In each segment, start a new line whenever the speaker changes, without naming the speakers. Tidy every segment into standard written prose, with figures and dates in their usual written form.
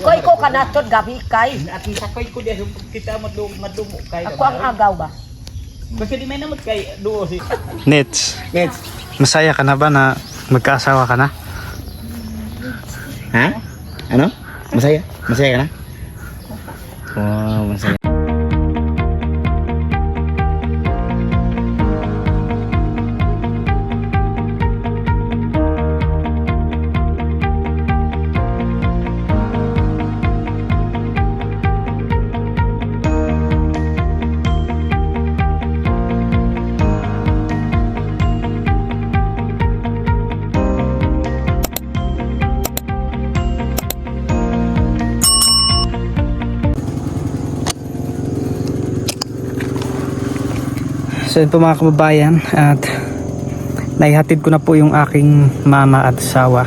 Koy ko kanatod gabi kay.
At sakay ko dia kita madumo kay.
Ako ang agaw ba?
Kasi di may namot kay duo si.
Nets,
Yes.
masaya ka na ba na magkaasawa ka na?
Ha? Ano? Masaya? Masaya ka na? Wow, masaya.
So yun po mga kababayan, at naihatid ko na po yung aking mama at asawa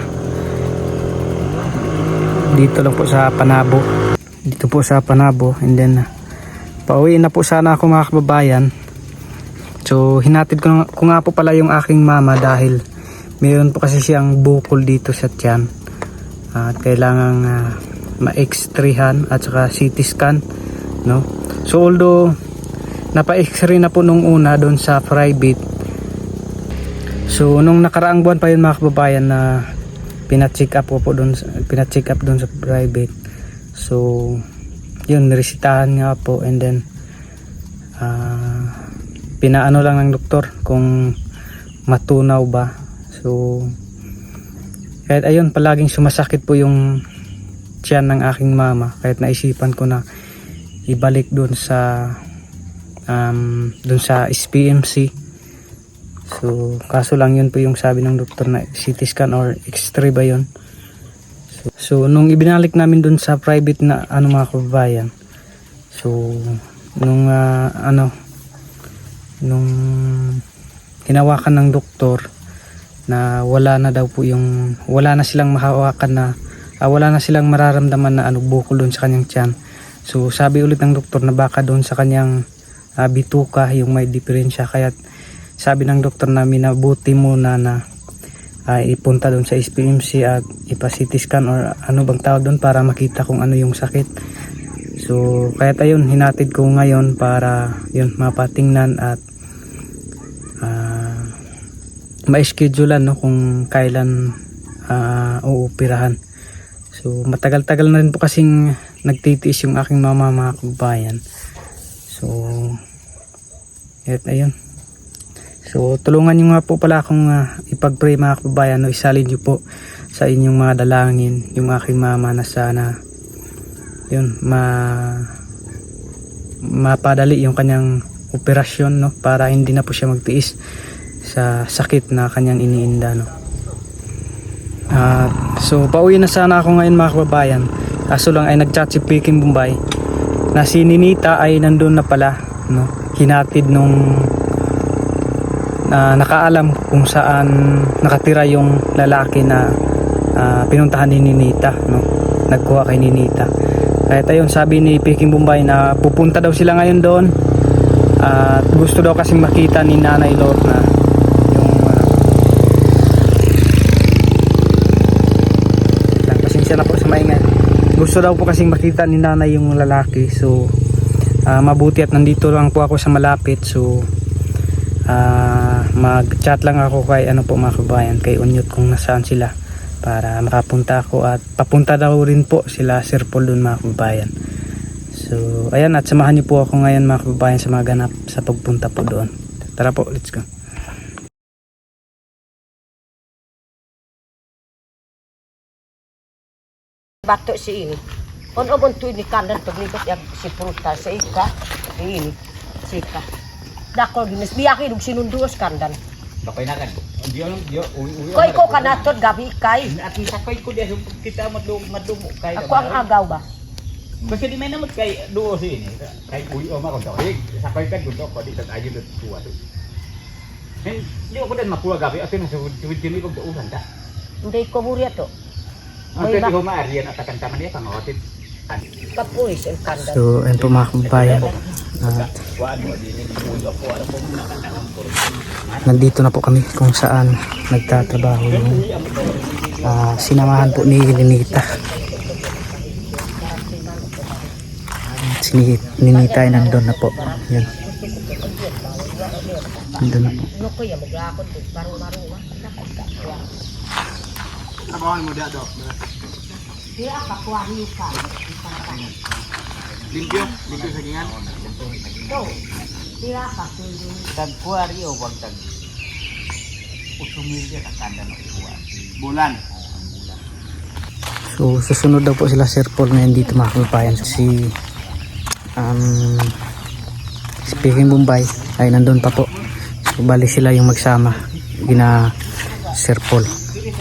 dito lang po sa Panabo, and then pauwi na po sana ako mga kababayan. So hinatid ko nga po pala yung aking mama dahil mayroon po kasi siyang bukol dito sa tiyan at kailangang ma-x-rayhan at saka CT scan, no? So although napa-x-ray na po nung una doon sa private, so nung nakaraang buwan pa yun mga kababayan na pina-check up doon sa private. So yun, niresitahan nga po, and then pinaano lang ng doktor kung matunaw ba. So kahit ayun, palaging sumasakit po yung tiyan ng aking mama, kahit naisipan ko na ibalik doon sa SPMC. So kaso lang yun po yung sabi ng doktor na CT scan or X-ray ba yun. So nung ibinalik namin dun sa private na mga kababayan, so nung nung hinawakan ng doktor na wala na silang mahawakan na wala na silang mararamdaman na bukol dun sa kanyang tiyan. So sabi ulit ng doktor na baka dun sa kanyang bituka yung may diferensya, kaya sabi ng doktor namin na buti muna na ipunta doon sa SPMC at ipa-CT scan or ano bang tawag doon para makita kung ano yung sakit. So kaya ayun, hinatid ko ngayon para yun mapatingnan at ma-schedulean, no, kung kailan uupirahan. So matagal-tagal na rin po kasing nagtitiis yung aking mama mga kababayan. So ayun. So tulungan nyo nga po pala akong ipag-pray mga kababayan, no, isalin nyo po sa inyong mga dalangin yung aking mama na sana yun mapadali yung kanyang operasyon, no, para hindi na po siya magtiis sa sakit na kanyang iniinda, no. So pauwi na sana ako ngayon mga kababayan, kaso lang ay nag-chat si Peking Bombay na si Ninita ay nandun na pala, no, hinatid nung nakaalam kung saan nakatira yung lalaki na pinuntahan ni Ninita, no, nagkuha kay Ninita. Kaya ayun, sabi ni Peking Bombay na pupunta daw sila ngayon doon at gusto daw kasing makita ni Nanay Lorna yung pasensya na po sa maingay. Gusto daw po kasing makita ni Nanay yung lalaki. So mabuti at nandito lang po ako sa malapit. So mag-chat lang ako kay mga kabayan, kay Unyot kung nasaan sila para makapunta ako, at papunta daw rin po sila Sir Paul dun mga kabayan. So ayan, at samahan niyo po ako ngayon mga kabayan sa mga ganap sa pagpunta po doon. Tara po, let's go.
Bato si ini. On tu ni kandan paglikot yang si pruta sa ika. Ini sika. Dako ginis biyaki dug sinunduos kandan.
Bakay na kan.
Koy ko kanatod gabi kay.
At sakay ko dia kita madumo kay.
Ako ang agaw ba?
Kasi di may namot kay duo si ini. Kay uwi oma kon tawag. Sakay kan gusto ko dito ayo dito tuwa to. Hindi ko din makuha gabi atin sa suwid-suwid ko ulan ta.
Hindi ko buriya to.
Ang pwede ko maariyan at akantaman niya pangawatid.
Kapulis ang kandan.
So ayun po mga kababayan, nandito na po kami kung saan nagtatrabaho yung sinamahan po ni Ninita. Si Ninita ay nandun na po. Yan. Nandun na po.
Ano ko yan, maglakot ko. Barong-barong.
Trabahan mo dito.
Kaya kakuha niyo ka.
Limpyo sa gingan.
So, kaya ka.
Tag-kuwari o wag tag. Usumil ka kanda ng kuwa.
Bulan.
So susunod daw po sila Sir Paul ngayon dito mga kababayan. Si Speaking Bombay ay nandun pa po. So bali sila yung magsama gina Sir Paul.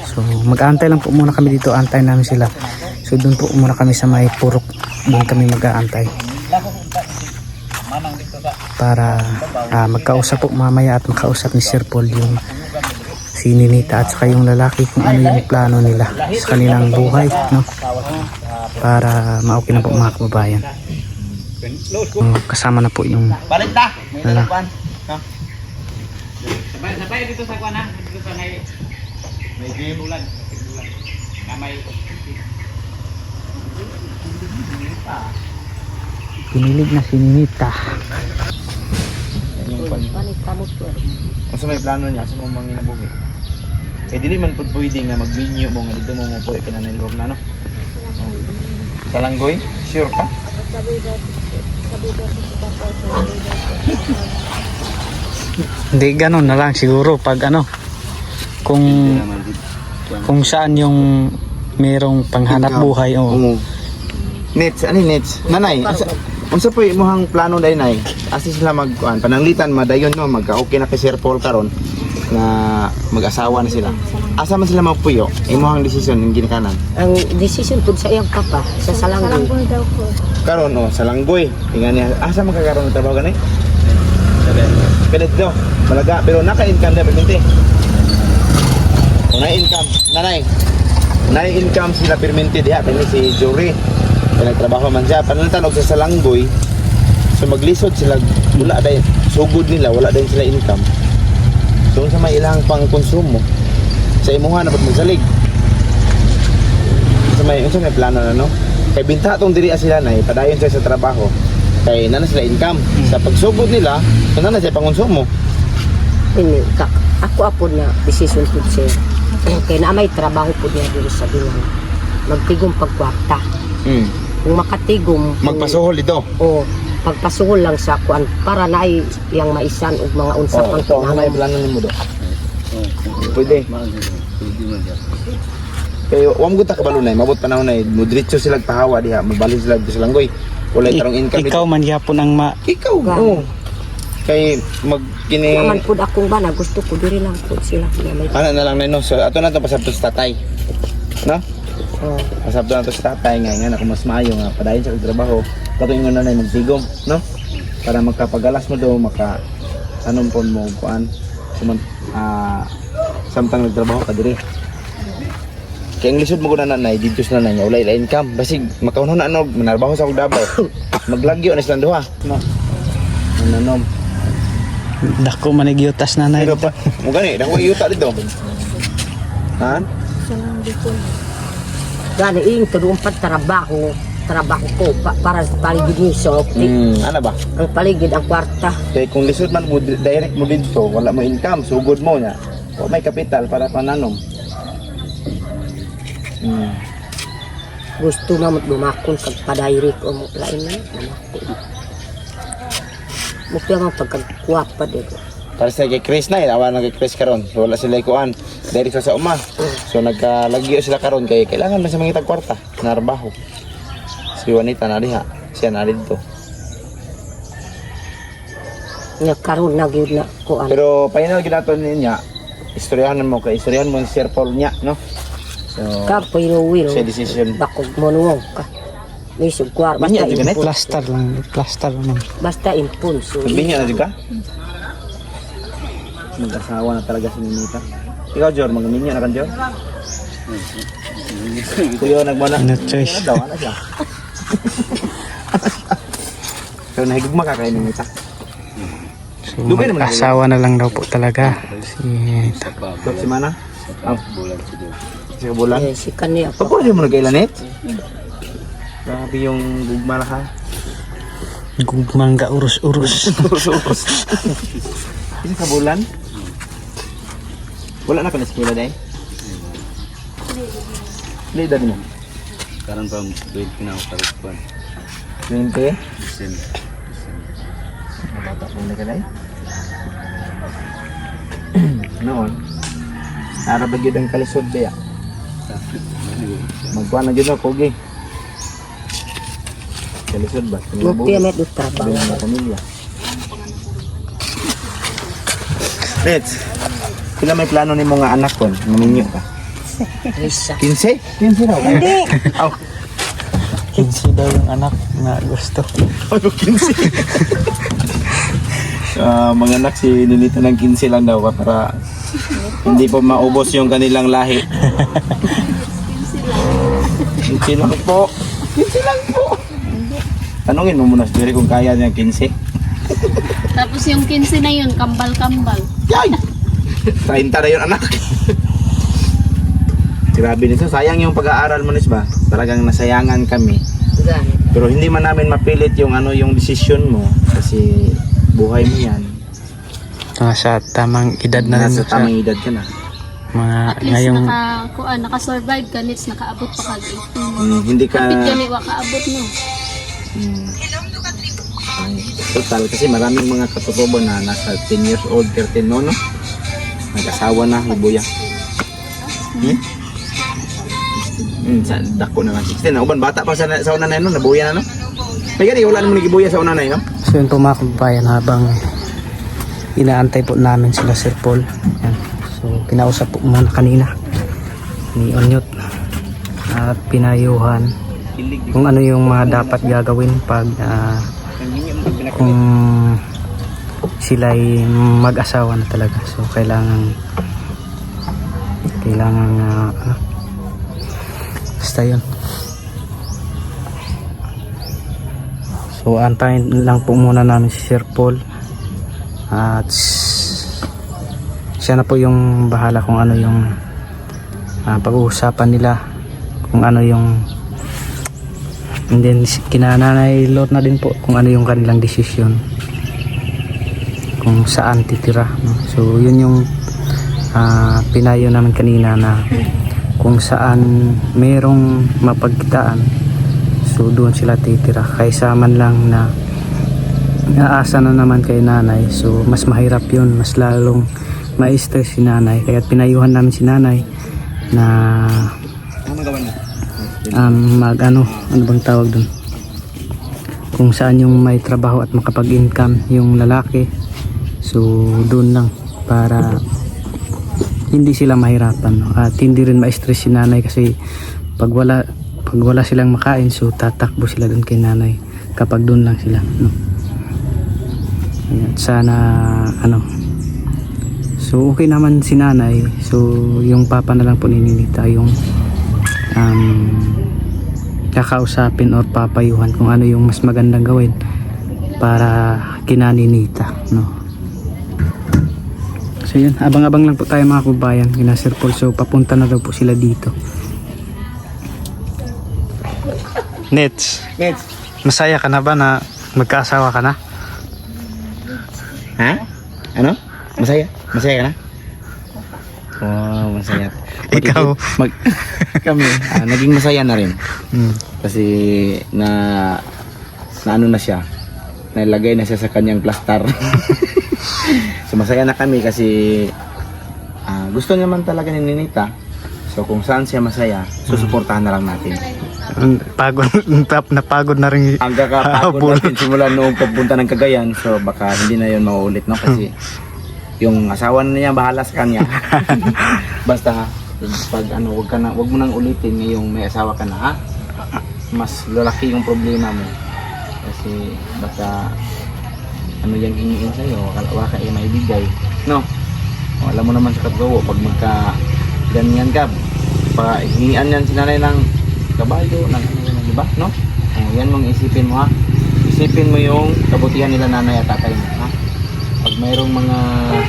So mag-aantay lang po muna kami dito. Antay namin sila. So doon po muna kami sa may purok. Doon kami mag-aantay para magkausap po mamaya at makausap ni Sir Paul yung si Ninita at saka yung lalaki kung ano yung plano nila sa kanilang buhay, no? Para ma-okay na po mga kababayan. Kasama na po yung
Balik ta. May
lalaki.
Sabay dito sa kuan ha. Dito sa may game ulan. Na may
Pinilig na si Ninita.
Panik kamot ko.
Kung may plano niya, sa mga manginabuhi. Eh, dili man po pwede nga mag-venue mo nga dito mo po pinanilog na, no? Salanggoy? Sure ka?
Hindi ganun na lang siguro pag ano kung saan yung merong panghanap buhay o
Nets, ano yung nets? Nanay, unsa po imong plano dai nay? Asa sila magkuan pananglitan madayon no magka-okay na kay Sir Paul karon na mag-asawa na sila. Asa man sila magpuyo? Imong desisyon ng ginikanan.
Ang desisyon po sa iyang papa, sa Salanggoy.
Karon oh, sa Langgoy. Tingnan niya asa magkakaroon ng trabaho gani? Pilit do. Malaga pero naka-income na permente. Kung na-income, nanay. Na-income sila permente diha kani si Jory. Nagtrabaho man siya. Panalitan og sa Salanggoy. So maglisod sila wala dahil sugod nila wala dahil sila income. So sa may ilang pang konsumo sa imuha na pag magsalig. Sa may plano na no. Kay binta tong diri sila na padayon siya sa trabaho. Kay nana sila income. Sa pagsugod nila, so nana siya pangonsumo.
Ini ako apo na desisyon po siya. Kaya na may trabaho po niya dito sa Binang. Magtigong pagkwarta. Kung makatigom,
Magpasuhol ito.
o pagpasuhol lang sa kuan para na ay yang maisan og mga unsa pang
ito, ano may
kinahanglan.
plano nimo do? Pwede. Kaya wam gud ta kabalunay, mabot panahon na mudritso sila pahawa diha, mabalik sila dito sa Langgoy. Walay tarong income.
ikaw man gyapon ang
Ikaw. Oo. Kay magkini
Naman pud akong bana gusto ko diri lang pud sila na may
ano na lang na no. So ato na to pasabto sa tatay. No? Pasabto na to sa tatay nga ako mas maayo nga padayon sa trabaho. Patuingon na na magtigom, no? Para magkapagalas mo do, maka anong pon mo kuan. Samtang nagtrabaho ka diri. Kaya ang lisod mo ko na nanay, dito na nanay, wala ila income. Basig, makaunaw na ano, manarbaho sa akong Davao. Maglagyo na silang duha. No? Nanom.
dako manigyutas na na
Pero pa, mo gani, dako iyuta dito. Ha?
gani ing tudong trabaho ko para sa paligid ni so
Ano ba?
ang paligid ang kwarta.
Kaya kung lisod man mo, direct mo dito, wala mo income, sugod mo niya. O may kapital para pananom.
Gusto na mo bumakon kag padayrik o mo lain na bumakon. Mo kaya nga pagkagwapa dito.
Para sa kay Chris na, awan na kay Chris karon. So wala sila ikuan. Direct sa uma. So nagkalagyo sila karon kay kailangan man sa mga kwarta, narbaho. Si Juanita na diha, siya na dito.
Nga karon na gyud na kuan.
Pero final ginaton niya, istoryahan mo kay istoryahan mo si Sir Paul niya, no? So
Kapoy no will.
siya decision.
Bakog mo nuwang ka. May sugwar
Binya,
basta
di ba, net?
plaster lang
basta impulso.
Magbinya na juga. Mag-asawa na talaga si Ninita. Ikaw, Jor, mag-minya na kan, Jor? Kuyo, nagmana.
No choice.
Daw, ano siya? Pero nahigugma ka kay Ninita.
So,
Dugay naman ang
asawa na lang daw po talaga si Ninita.
Si Mana? Si Bulan.
Eh, si kanya
Pagpuro siya mo nag-ilanit? Grabe yung gugma na ka.
Gugmangga urus-urus.
Urus-urus. Isa ka bulan? Wala na ka na eskwela dahil? Hindi, edad mo?
Karon pa 20 na ako karupan.
20?
Sim.
Bata po na ka dahil? Noon, narabag yun ang kalisod kaya. Magkuha na yun ako, okay? Kalisod ba?
Mukti may do trabaho.
Sabi ng pamilya. Reds, pila may plano ni mga anak ko? Maminyo ka?
Isa.
15? 15 raw.
Hindi.
Aw,
15 daw yung anak na gusto.
ano 15? Mga anak si Ninita ng 15 lang daw para hindi po maubos yung kanilang lahi. 15 lang po. 15 lang po. Tanungin mo muna si Jerry kung kaya niya 15.
Tapos yung 15 na yun, kambal-kambal.
Yay! 30 na yun anak. Grabe nito, sayang yung pag-aaral mo Nis ba? Talagang nasayangan kami.
Gani.
Pero hindi man namin mapilit yung yung desisyon mo kasi buhay mo yan.
Nasa tamang edad na rin
Nasa
siya.
tamang edad ka na.
Mga
At least
ngayong
naka-survive ka, nits nakaabot pa kag 18.
Hindi ka...
Kapit gani wa kaabot no.
Ay, total kasi maraming mga katutubo na nasa 10 years old, 13 no? Nag-asawa na, ibuya. Sa dako na lang 16 na. Uban bata pa sa una na yun, nabuya na no? May gani, wala naman nagibuya sa una na yun no?
So yun po mga kababayan, habang inaantay po namin sila Sir Paul. Yan. So kinausap po muna kanina ni Onyot at pinayuhan kung ano yung mga dapat gagawin pag kung sila'y mag-asawa na talaga. So kailangan basta yun. So antayin lang po muna namin si Sir Paul at siya na po yung bahala kung ano yung pag-uusapan nila, kung ano yung, and then kinananay Lord na din po kung ano yung kanilang desisyon kung saan titira, no? So yun yung pinayo namin kanina na kung saan merong mapagkitaan, so doon sila titira kaysa man lang na aasa na naman kay nanay. So mas mahirap yun, mas lalong ma-stress si nanay, kaya pinayuhan namin si nanay na ano bang tawag dun, kung saan yung may trabaho at makapag-income yung lalaki, so doon lang para hindi sila mahirapan, no? At hindi rin ma-stress si nanay kasi pag wala silang makain, so tatakbo sila doon kay nanay kapag doon lang sila, no? Ayan, sana so okay naman si nanay, so yung papa na lang po ni Ninita yung kakausapin or papayuhan kung ano yung mas magandang gawin para kina Ninita, no? So yun, abang-abang lang po tayo mga kababayan kina Sir Paul. So papunta na daw po sila dito. Nets, masaya ka na ba na magkaasawa ka na?
Ha? Ano? Masaya? Masaya ka na? Wow, masaya.
Ikaw?
Kami, naging masaya na rin. Kasi na ano na siya, nalagay na siya sa kanyang plaster. So masaya na kami kasi gusto niya man talaga ni Ninita. So kung saan siya masaya, susuportahan na lang natin.
Napagod na rin
Ang kakapagod natin simula noong pagpunta ng Cagayan, so baka hindi na yun mauulit, no? Kasi yung asawa na niya bahala sa kanya. Basta pag wag mo nang ulitin ngayong may asawa ka na, ha? Mas lalaki yung problema mo. Kasi baka yung hingiin sa'yo, wala ka may bigay, no? O, alam mo naman sa katgawo, pag magka ganyan ka, hingian yan si nanay ng kabayo, di ba, no? O, yan mong isipin mo, ha? Isipin mo yung kabutihan nila nanay at tatay mo, ha? Pag mayroong mga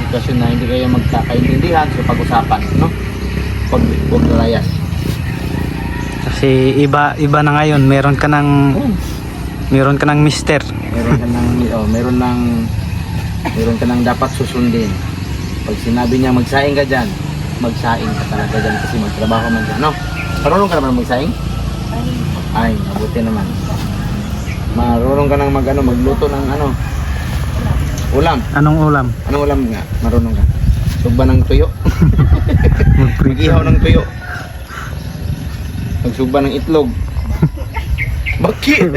sitwasyon na hindi kayo magkakaintindihan, so pag-usapan, no? Huwag lalayas.
kasi iba na ngayon, meron ka ng mister.
meron ka nang dapat susundin. Pag sinabi niya magsaing ka dyan, magsaing ka talaga dyan kasi magtrabaho man dyan, no? Marunong ka naman magsaing? Ay, mabuti naman. Marunong ka nang magluto ng ulam.
Anong ulam?
Anong ulam nga? Marunong ka? Sugba ng tuyo? Mag-ihaw ng tuyo? Magsugba ng itlog? Bakit?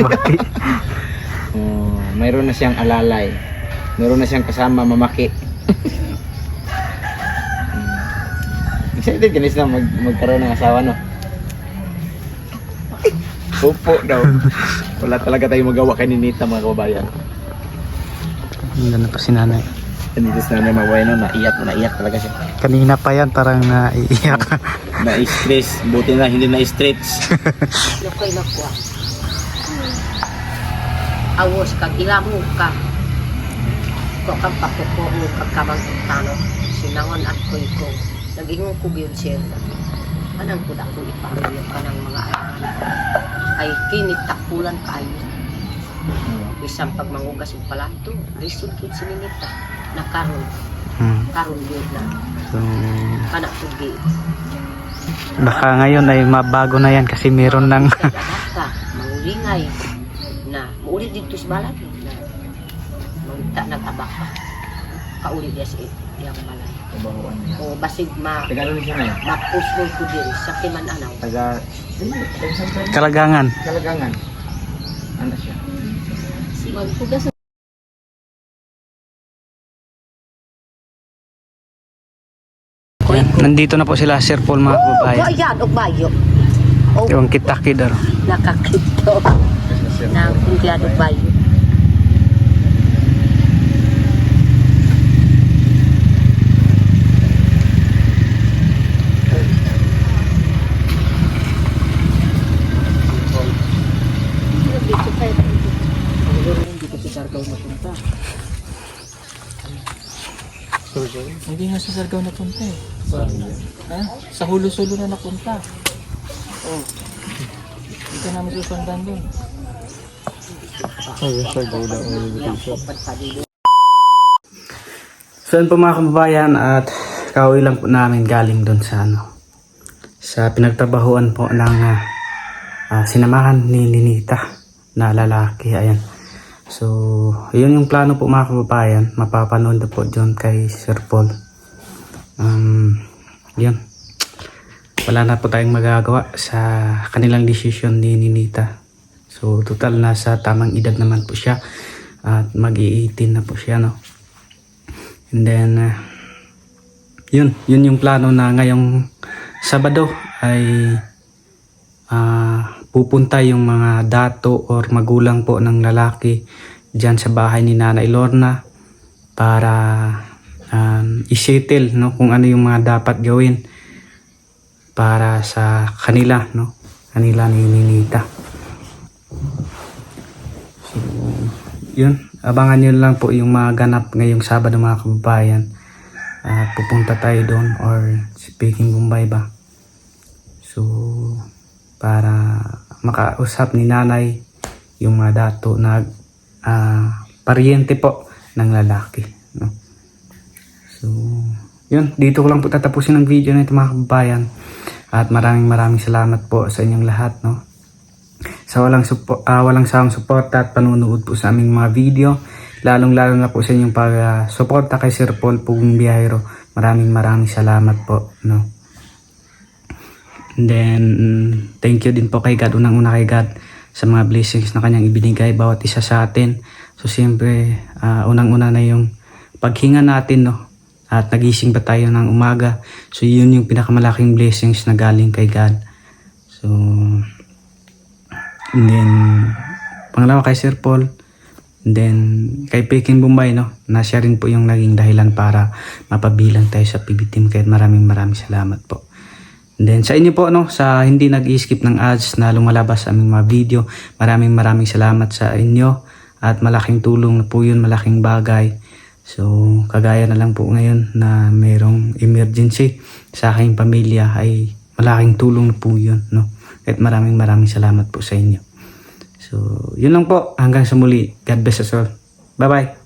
Oh, mayroon na siyang alalay. Mayroon na siyang kasama mamaki. Excited ka na magkaroon ng asawa, no? Opo daw. Wala talaga tayong magawa kay Ninita, mga kababayan.
Hindi na pa si nanay.
Nandito sa nanay maway, no? Naiyak talaga siya.
Kanina pa yan, parang naiiyak.
Na-stress. Buti na hindi na-stretch.
Nakoy nakuha. Awas ka, gilamo ka. Ko kang papupuro kagkamang tano. Sinangon at koy ko. Nag-ingon ko yun siya. Anang kuda ko ipamilyo ka ng mga alam. Ay kinitakulan kayo. Isang pagmangugas ng palato. Lisod kit sininita. Na karon. Karon yun na.
So,
Kanak tugi.
baka ngayon ay mabago na yan kasi meron ng
Ka, mangulingay. Na, maulit dito sa balat. Na, mangita nag-abak ka. Kaulit niya sa iyang balay. O basig
Tagalog siya na yun.
mapusol ko din sa Kimananaw.
Kalagangan.
Kalagangan. Ano siya?
Magpugas
Yan. Nandito na po sila Sir Paul, mga kababayan.
Ayan, o bayo. O
Yung kitakid aro.
nakakito. Nang kumplado bayo.
Hindi nga sa Sargao napunta eh. Ha? Sa Hulo-Sulo na napunta. Oh. Hindi ka namin susundan doon. So yun po mga kababayan, at kauwi lang po namin galing doon sa sa pinagtrabahuan po ng sinamahan ni Ninita na lalaki. Ayan. So, yun yung plano po mga kababayan. Mapapanood po dyan kay Sir Paul. Yun. Wala na po tayong magagawa sa kanilang desisyon ni Ninita. So, total nasa tamang edad naman po siya. At mag-i-18 na po siya, no? And then, yun yung plano na ngayong Sabado ay pupunta yung mga dato or magulang po ng lalaki dyan sa bahay ni Nanay Lorna para i-settle, no, kung ano yung mga dapat gawin para sa kanila, no, kanila ni Ninita. So, yun, abangan nyo lang po yung mga ganap ngayong Sabado mga kababayan. Pupunta tayo doon, or speaking Bombay ba, so para makausap ni nanay yung mga dato na paryente po ng lalaki, no? So yun, dito ko lang po tatapusin ang video na ito mga kababayan, at maraming salamat po sa inyong lahat, no, sa walang sawang suporta at panunood po sa aming mga video, lalong na po sa inyong pag-suporta kay Sir Paul Pugong Biyahero. Maraming salamat po, no. And then thank you din po kay God, unang-una kay God sa mga blessings na kanyang ibinigay bawat isa sa atin. So siyempre unang-una na yung paghinga natin, no, at nagising ba tayo ng umaga. So yun yung pinakamalaking blessings na galing kay God. So and then pangalawa kay Sir Paul, and then kay Peking Bombay, no, na siya rin po yung naging dahilan para mapabilang tayo sa PB Team. Kaya maraming salamat po. And then sa inyo po, no, sa hindi nag-skip ng ads na lumalabas sa aming mga video, maraming salamat sa inyo, at malaking tulong na po yun, malaking bagay. So kagaya na lang po ngayon na mayroong emergency sa aking pamilya, ay malaking tulong na po yun, no. At maraming salamat po sa inyo. So So, yun lang po. Hanggang sa muli. God bless us all. Bye-bye.